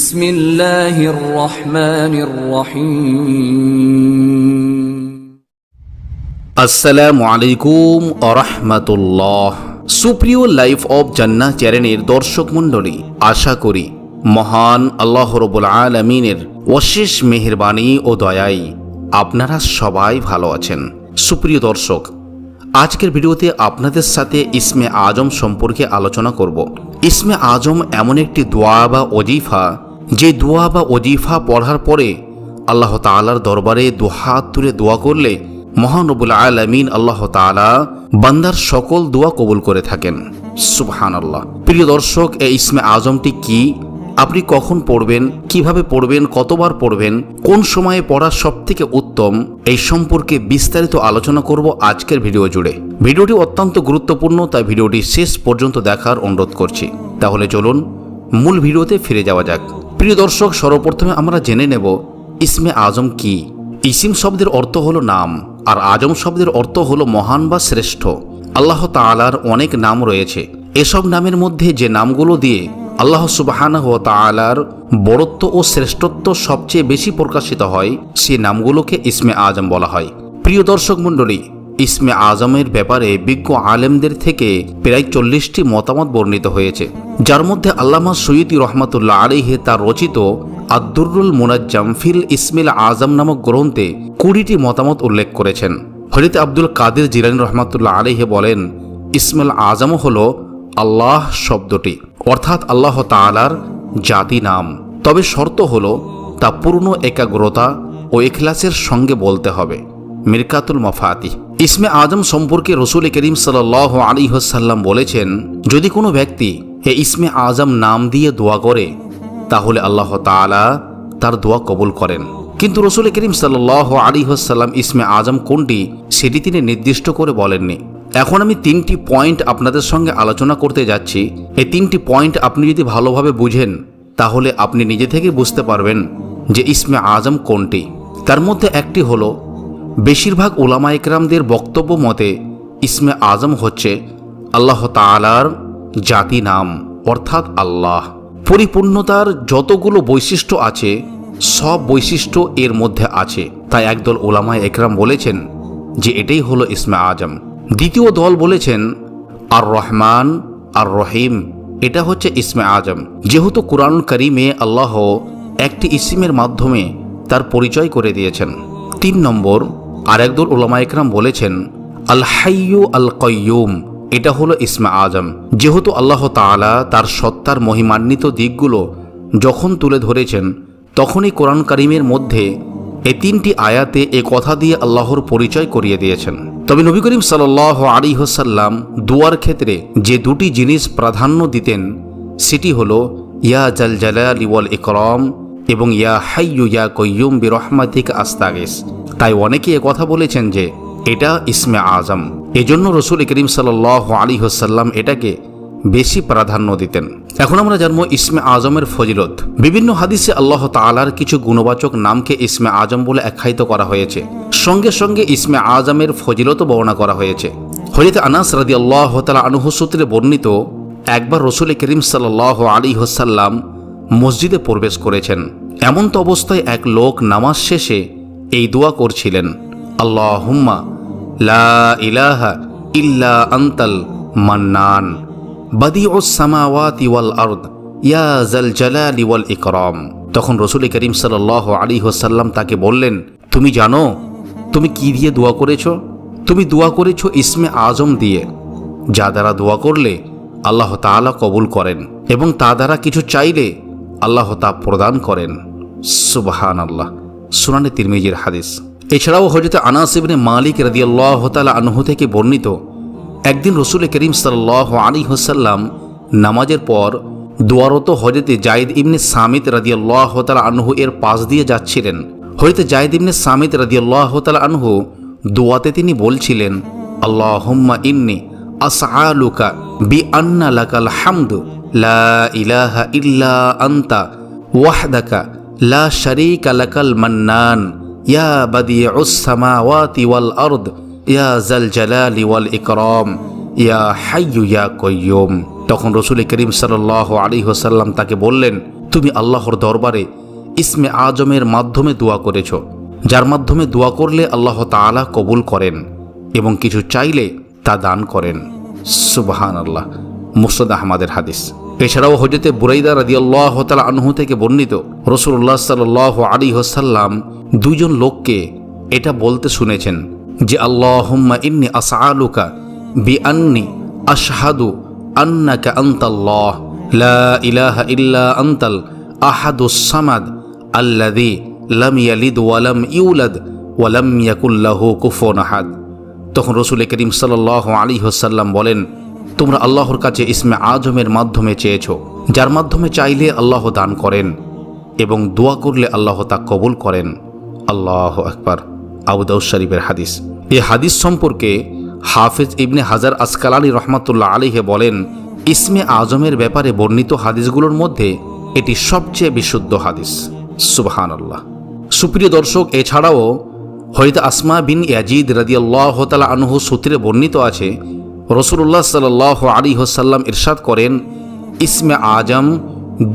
বিসমিল্লাহির রহমানির রহিম। আসসালামু আলাইকুম ওয়া রাহমাতুল্লাহ। সুপ্রিয় লাইফ অফ জান্নাহ চ্যানেলের দর্শক মণ্ডলী, আশা করি মহান আল্লাহ রাব্বুল আলামিনের অশেষ মেহেরবানি ও দয়ায় আপনারা সবাই ভালো আছেন। সুপ্রিয় দর্শক, আজকের ভিডিওতে আপনাদের সাথে ইসমে আজম সম্পর্কে আলোচনা করব। ইসমে আজম এমন একটি দোয়া বা ওজিফা, যে দোয়া বা ওজিফা পড়ার পরে আল্লাহ তাআলার দরবারে দুহাত তুলে দোয়া করলে মহান রব্বুল আলামিন আল্লাহ তাআলা বান্দার সকল দোয়া কবুল করে থাকেন। সুবহানাল্লাহ। প্রিয় দর্শক, এই ইসমে আজমটি কি, আপনি কখন পড়বেন, কিভাবে পড়বেন, কতবার পড়বেন, কোন সময়ে পড়া সবথেকে উত্তম, এই সম্পর্কে বিস্তারিত আলোচনা করব আজকের ভিডিও জুড়ে। ভিডিওটি অত্যন্ত গুরুত্বপূর্ণ, তাই ভিডিওটি শেষ পর্যন্ত দেখার অনুরোধ করছি। তাহলে চলুন মূল ভিডিওতে ফিরে যাওয়া যাক। প্রিয় দর্শক, সর্বপ্রথমে আমরা জেনে নেব ইসমে আজম কি। ইসিম শব্দের অর্থ হলো নাম, আর আজম শব্দের অর্থ হলো মহান বা শ্রেষ্ঠ। আল্লাহ তাআলার অনেক নাম রয়েছে। এসব নামের মধ্যে যে নামগুলো দিয়ে আল্লাহ সুবহানাহু ওয়া তাআলার বড়ত্ব ও শ্রেষ্ঠত্ব সবচেয়ে বেশি প্রকাশিত হয়, সেই নামগুলোকে ইসমে আজম বলা হয়। প্রিয় দর্শক মণ্ডলী, ইসমে আজমের ব্যাপারে বিজ্ঞ আলেমদের থেকে প্রায় 40টি মতামত বর্ণিত হয়েছে, যার মধ্যে আল্লামা সৈয়দী রহমাতুল্লাহ আলাইহি তার রচিত আদ-দুররুল মুনাজ্জাম ফিল ইসমিল আজম নামক গ্রন্থে 20টি মতামত উল্লেখ করেছেন। হযরত আব্দুল কাদের জিলানী রহমাতুল্লাহ আলাইহি বলেন, ইসমুল আজম হলো আল্লাহ শব্দটি, অর্থাৎ আল্লাহ তাআলার জাতি নাম। তবে শর্ত হলো তা পূর্ণ একাগ্রতা ও ইখলাসের সঙ্গে বলতে হবে। মিরকাতুল মাফাতিহ। ইসমে আজম সম্পর্কে রাসূল করিম সাল্লাল্লাহু আলাইহি ওয়াসাল্লাম বলেছেন, যদি কোনো ব্যক্তি এই ইসমে আজম নাম দিয়ে দোয়া করে তাহলে আল্লাহ তাআলা তার দোয়া কবুল করেন। কিন্তু রাসূল করিম সাল্লাল্লাহু আলাইহি ওয়াসাল্লাম ইসমে আজম কোনটি সেটি তিনি নির্দিষ্ট করে বলেননি। এখন আমি 3টি পয়েন্ট আপনাদের সঙ্গে আলোচনা করতে যাচ্ছি। এই 3টি পয়েন্ট আপনি যদি ভালোভাবে বুঝেন তাহলে আপনি নিজে থেকে বুঝতে পারবেন যে ইসমে আজম কোনটি। তার মধ্যে একটি হলো, বেশিরভাগ উলামা ইকরামদের বক্তব্য মতে ইসমে আজম হচ্ছে আল্লাহ তাআলার জাতি নাম, অর্থাৎ আল্লাহ। পরিপূর্ণতার যতগুলো বৈশিষ্ট্য আছে সব বৈশিষ্ট্য এর মধ্যে আছে, তাই একদল উলামা ইকরাম বলেছেন যে এটাই হলো ইসমে আজম। দ্বিতীয় দল বলেছেন আর রহমান আর রহিম, এটা হচ্ছে ইসমে আজম। যেহেতু কুরআনুল কারীমে আল্লাহ একটি ইসিমের মাধ্যমে তার পরিচয় করে দিয়েছেন। 3 নম্বর, আর একদল উলামা ইকরাম বলেছেন আল হাইয়্যু আল কাইয়্যুম, এটা হলো ইসমে আজম। যেহেতু আল্লাহ তাআলা তার সত্তার মহিমান্বিত দিকগুলো যখন তুলে ধরেছেন, তখনই কোরআন কারীমের মধ্যে এই 3টি আয়াতে এ কথা দিয়ে আল্লাহর পরিচয় করিয়ে দিয়েছেন। তবে নবী করিম সাল্লাল্লাহু আলাইহি ওয়াসাল্লাম দুয়ার ক্ষেত্রে যে 2টি জিনিস প্রাধান্য দিতেন সেটি হলো ইয়া জাল জালালি ওয়াল ইকরাম এবং ইয়া হাইয়্যু ইয়া কাইয়্যুম বিরহমাতিকা আস্তাগিস। তাই অনেকে এ কথা বলেছেন যে এটা ইসমে আজম, এজন্য রাসূল করিম সাল্লাল্লাহু আলাইহি ওয়াসাল্লাম এটাকে বেশি প্রাধান্য দিতেন। এখন আমরা জানবো ইসমে আজমের ফজিলত। বিভিন্ন হাদিসে আল্লাহ তাআলার কিছু গুণবাচক নামকে ইসমে আজম বলে আখ্যায়িত করা হয়েছে। সঙ্গে সঙ্গে ইসমে আজমের ফজিলতও বর্ণনা করা হয়েছে। হযরত আনাস রাদিয়াল্লাহু তাআলা আনহু সূত্রে বর্ণিত, একবার রাসূল করিম সাল্লাল্লাহু আলাইহি ওয়াসাল্লাম মসজিদে প্রবেশ করেছেন। এমন্ত অবস্থায় এক লোক নামাজ শেষে এই দোয়া করছিলেন, আল্লাহুম্মা লা ইলাহা ইল্লা আনতাল মান্নান বাদিউস সামাওয়াতি ওয়াল আরদ ইয়া জাল জালালি ওয়াল ইকরাম। তখন রাসূল করিম সাল্লাল্লাহু আলাইহি ওয়াসাল্লাম তাকে বললেন, তুমি জানো তুমি কি দিয়ে দোয়া করেছো? তুমি দোয়া করেছো ইসমে আজম দিয়ে, যা দ্বারা দোয়া করলে আল্লাহ তাআলা কবুল করেন এবং তা দ্বারা কিছু চাইলে আল্লাহ তা প্রদান করেন। সুবহানাল্লাহ। সুনানে তিরমিজির হাদিস। এছাড়াও হযরত আনাস ইবনে মালিক রাদিয়াল্লাহু তাআলা আনহু থেকে বর্ণিত, একদিন রাসূল করিম সাল্লাল্লাহু আলাইহি ওয়াসাল্লাম নামাজের পর দোয়ারত হযরত যায়েদ ইবনে সামিত রাদিয়াল্লাহু তাআলা আনহু এর পাশ দিয়ে যাচ্ছিলেন। হযরত যায়েদ ইবনে সামিত রাদিয়াল্লাহু তাআলা আনহু দোয়াতে তিনি বলছিলেন, আল্লাহুম্মা ইন্নী আসআলুকা বিআন্না লাকাল হামদু লা ইলাহা ইল্লা আনতা ওয়াহদাকা লা শারীকা লাকাল মান্নান ইয়া বাদিউস সামাওয়াতি ওয়াল আরদ ইয়া জাল জালালি ওয়াল ইকরাম ইয়া হাইয়্যু ইয়া কাইয়্যুম। তখন রাসূল করিম সাল্লাল্লাহু আলাইহি ওয়াসাল্লাম তাকে বললেন, তুমি আল্লাহর দরবারে ইসমে আজমের মাধ্যমে দোয়া করেছ, যার মাধ্যমে দোয়া করলে আল্লাহ তাআলা কবুল করেন এবং কিছু চাইলে তা দান করেন। সুবহানাল্লাহ। মুসনাদ আহমদের হাদিস। এছাড়াও হযরতে বুরাইদা রাদিয়াল্লাহু তাআলা আনহু থেকে বর্ণিত, রাসূলুল্লাহ সাল্লাল্লাহু আলাইহি ওয়াসাল্লাম দুইজন লোককে এটা বলতে শুনেছেন যে আল্লাহুম্মা ইন্নী আসআলুকা বিআন্নী আশহাদু আন্নাকা আনতাল্লাহ লা ইলাহা ইল্লা আনতাল আহাদুস সামাদ আল্লাযী লাম ইয়ালিদ ওয়া লাম ইউলাদ ওয়া লাম ইয়াকুল লাহু কুফুওয়ান আহাদ। তখন রাসূল করিম সাল্লাল্লাহু আলাইহি ওয়াসাল্লাম বলেন, তোমরা আল্লাহর কাছে ইসমে আজমের মাধ্যমে চেয়েছো, যার মাধ্যমে চাইলে আল্লাহ দান করেন এবং দোয়া করলে আল্লাহ তা কবুল করেন। আল্লাহু আকবার। আবু দাউদ শরীফের হাদিস। এই হাদিস সম্পর্কে হাফেজ ইবনে হাজার আসকালানী রহমাতুল্লাহ আলাইহি বলেন, ইসমে আজমের ব্যাপারে বর্ণিত হাদিসগুলোর মধ্যে এটি সবচেয়ে বিশুদ্ধ হাদিস। সুবহানাল্লাহ। সুপ্রিয় দর্শক, এছাড়াও হযরত আসমা বিন ইয়াজিদ রাদিয়াল্লাহু তাআলা আনহু সূত্রে বর্ণিত আছে, রাসূলুল্লাহ সাল্লাল্লাহু আলাইহি ওয়াসাল্লাম ইরশাদ করেন, ইসমে আজম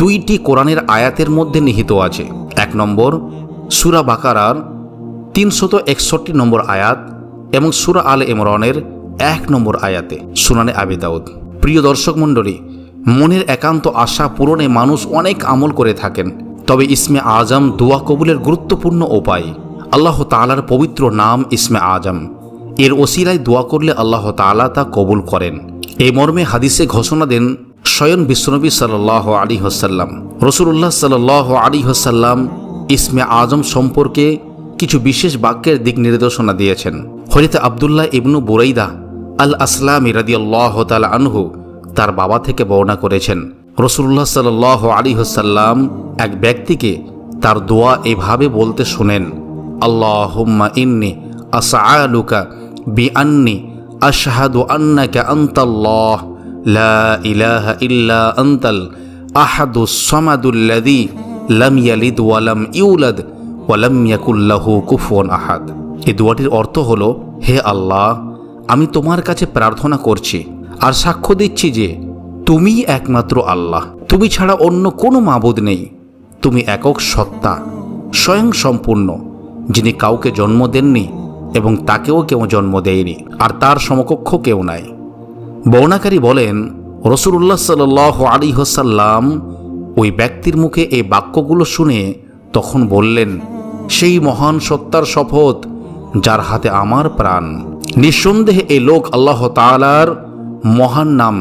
দুইটি কোরআনের আয়াতের মধ্যে নিহিত আছে। 1 নম্বর সূরা বাকারার 361 নম্বর আয়াত এবং সূরা আলে ইমরানের 1 নম্বর আয়াতে। সুনানে আবি দাউদ। প্রিয় দর্শক মণ্ডলী, মনের একান্ত আশা পূরণে মানুষ অনেক আমল করে থাকেন, তবে ইসমে আজম দোয়া কবুলের গুরুত্বপূর্ণ উপায়। আল্লাহ তাআলার পবিত্র নাম ইসমে আজম, এর ওসিলায় দোয়া করলে আল্লাহ তাআলা তা কবুল করেন। এই মর্মে হাদিসে ঘোষণা দেন স্বয়ং বিশ্বনবী সাল্লাল্লাহু আলাইহি ওয়াসাল্লাম। রাসূলুল্লাহ সাল্লাল্লাহু আলাইহি ওয়াসাল্লাম ইসমে আজম সম্পর্কে কিছু বিশেষ বাক্যের দিক নির্দেশনা দিয়েছেন। হযরত আব্দুল্লাহ ইবনু বুরাইদা আল আসলামী রাদিয়াল্লাহু তাআলা আনহু তার বাবা থেকে বর্ণনা করেছেন, রাসূলুল্লাহ সাল্লাল্লাহু আলাইহি ওয়াসাল্লাম এক ব্যক্তিকে তার দোয়া এভাবে বলতে শোনেন, আল্লাহুম্মা ইন্নী আসআলুকা বিআন্নী আশহাদু আন্নাকা আনতাল্লাহ লা ইলাহা ইল্লা আনতাল আহাদুস সামাদুল্লাযী লাম ইয়ালিদ ওয়া লাম ইউলাদ ওয়া লাম ইয়াকুল লাহু কুফুওয়ান আহাদ। এই দোয়াটির অর্থ হলো, হে আল্লাহ, আমি তোমার কাছে প্রার্থনা করছি আর সাক্ষ্য দিচ্ছি যে তুমিই একমাত্র আল্লাহ, তুমি ছাড়া অন্য কোনো মাবুদ নেই, তুমি একক সত্তা, স্বয়ং সম্পূর্ণ, যিনি কাউকে জন্ম দেননি এবং তাকেও কেউ জন্ম দেয়নি, আর তার সমকক্ষ কেউ নাই। বর্ণাকারী বলেন, রাসূলুল্লাহ সাল্লাল্লাহু আলাইহি ওয়াসাল্লাম ওই ব্যক্তির মুখে এই বাক্যগুলো শুনে তখন বললেন, সেই মহান সত্তার শপথ যার হাতে আমার প্রাণ, নিঃসন্দেহে এই লোক আল্লাহ তাআলার মহান নাম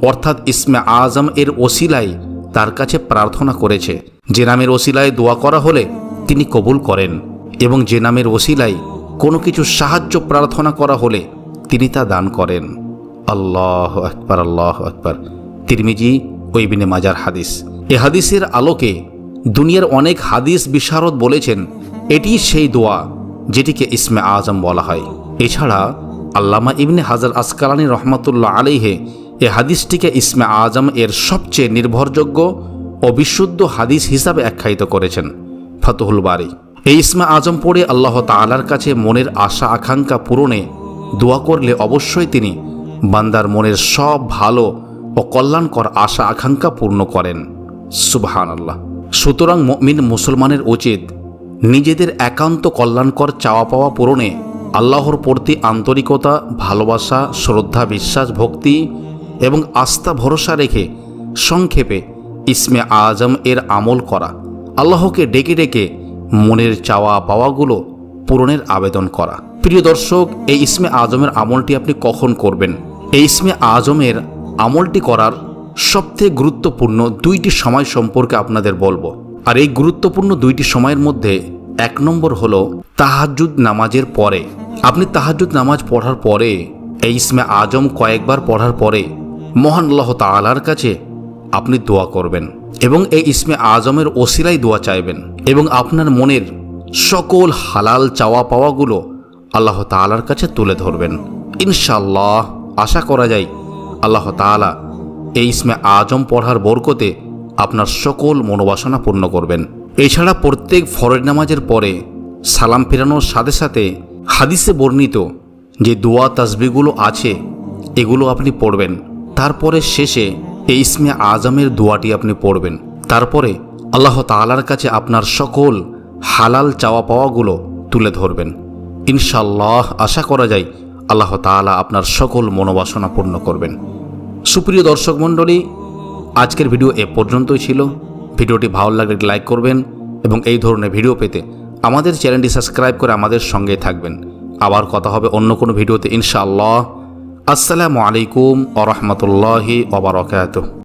অর্থাৎ ইসমে আজম এর ওসিলায় তার কাছে প্রার্থনা করেছে। যে নামের ওসিলায় দোয়া করা হলে তিনি কবুল করেন এবং যে নামের ওসিলায় কোনো কিছু সাহায্য প্রার্থনা করা হলে তিনি তা দান করেন। আল্লাহু আকবার, আল্লাহু আকবার। তিরমিজি ও ইবনে মাজার হাদিস। এ হাদিসের আলোকে দুনিয়ার অনেক হাদিস বিশারদ বলেছেন এটি সেই দোয়া যেটিকে ইসমে আজম বলা হয়। এছাড়া আল্লামা ইবনে হাজার আসকালানী রহমাতুল্লাহ আলাইহি এ হাদিসটিকে ইসমে আজম এর সবচেয়ে নির্ভরযোগ্য ও বিশুদ্ধ হাদিস হিসাবে আখ্যায়িত করেছেন ফাতহুল বারী। এই ইসমে আজম পড়ে আল্লাহ তাআলার কাছে মনের আশা আকাঙ্ক্ষা পূরণে দোয়া করলে অবশ্যই তিনি বান্দার মনের সব ভালো ও কল্যাণকর আশা আকাঙ্ক্ষা পূর্ণ করেন। সুবহানাল্লাহ। সুতরাং মুমিন মুসলমানের উচিত নিজেদের একান্ত কল্যাণকর চাওয়া পাওয়া পূরণে আল্লাহর প্রতি আন্তরিকতা, ভালোবাসা, শ্রদ্ধা, বিশ্বাস, ভক্তি এবং আস্থা ভরসা রেখে সংক্ষেপে ইসমে আজম এর আমল করা, আল্লাহকে ডেকে ডেকে মনের চাওয়া পাওয়াগুলো পূরণের আবেদন করা। প্রিয় দর্শক, এই ইসমে আজমের আমলটি আপনি কখন করবেন? এই ইসমে আজমের আমলটি করার সবথেকে গুরুত্বপূর্ণ দুইটি সময় সম্পর্কে আপনাদের বলবো। আর এই গুরুত্বপূর্ণ দুইটি সময়ের মধ্যে 1 নম্বর হলো তাহাজ্জুদ নামাজের পরে। আপনি তাহাজ্জুদ নামাজ পড়ার পরে এই ইসমে আজম কয়েকবার পড়ার পরে মহান আল্লাহ তাআলার কাছে আপনি দোয়া করবেন এবং এই ইসমে আজমের ওসিলায় দোয়া চাইবেন এবং আপনার মনের সকল হালাল চাওয়া পাওয়াগুলো আল্লাহ তাআলার কাছে তুলে ধরবেন। ইনশাআল্লাহ আশা করা যায় আল্লাহ তাআলা এই ইসমে আজম পড়ার বরকতে আপনার সকল মনোবাসনা পূর্ণ করবেন। এছাড়া প্রত্যেক ফরজ নামাজের পরে সালাম ফেরানোর সাথে সাথে হাদিসে বর্ণিত যে দোয়া তাসবিহগুলো আছে এগুলো আপনি পড়বেন। তারপরে শেষে এই ইসমে আজমের দোয়াটি আপনি পড়বেন। তারপরে আল্লাহ তাআলার কাছে আপনার সকল হালাল চাওয়া পাওয়াগুলো তুলে ধরবেন। ইনশাআল্লাহ আশা করা যায় আল্লাহ তাআলা আপনার সকল মনোবাসনা পূর্ণ করবেন। সুপ্রিয় দর্শক মণ্ডলী, আজকের ভিডিও এ পর্যন্তই ছিল। ভিডিওটি ভালো লাগলে লাইক করবেন এবং এই ধরনের ভিডিও পেতে আমাদের চ্যানেলটি সাবস্ক্রাইব করে আমাদের সঙ্গেই থাকবেন। আবার কথা হবে অন্য কোনো ভিডিওতে ইনশাআল্লাহ। আসসালামু আলাইকুম ওয়া রাহমাতুল্লাহি ওয়া বারাকাতুহু।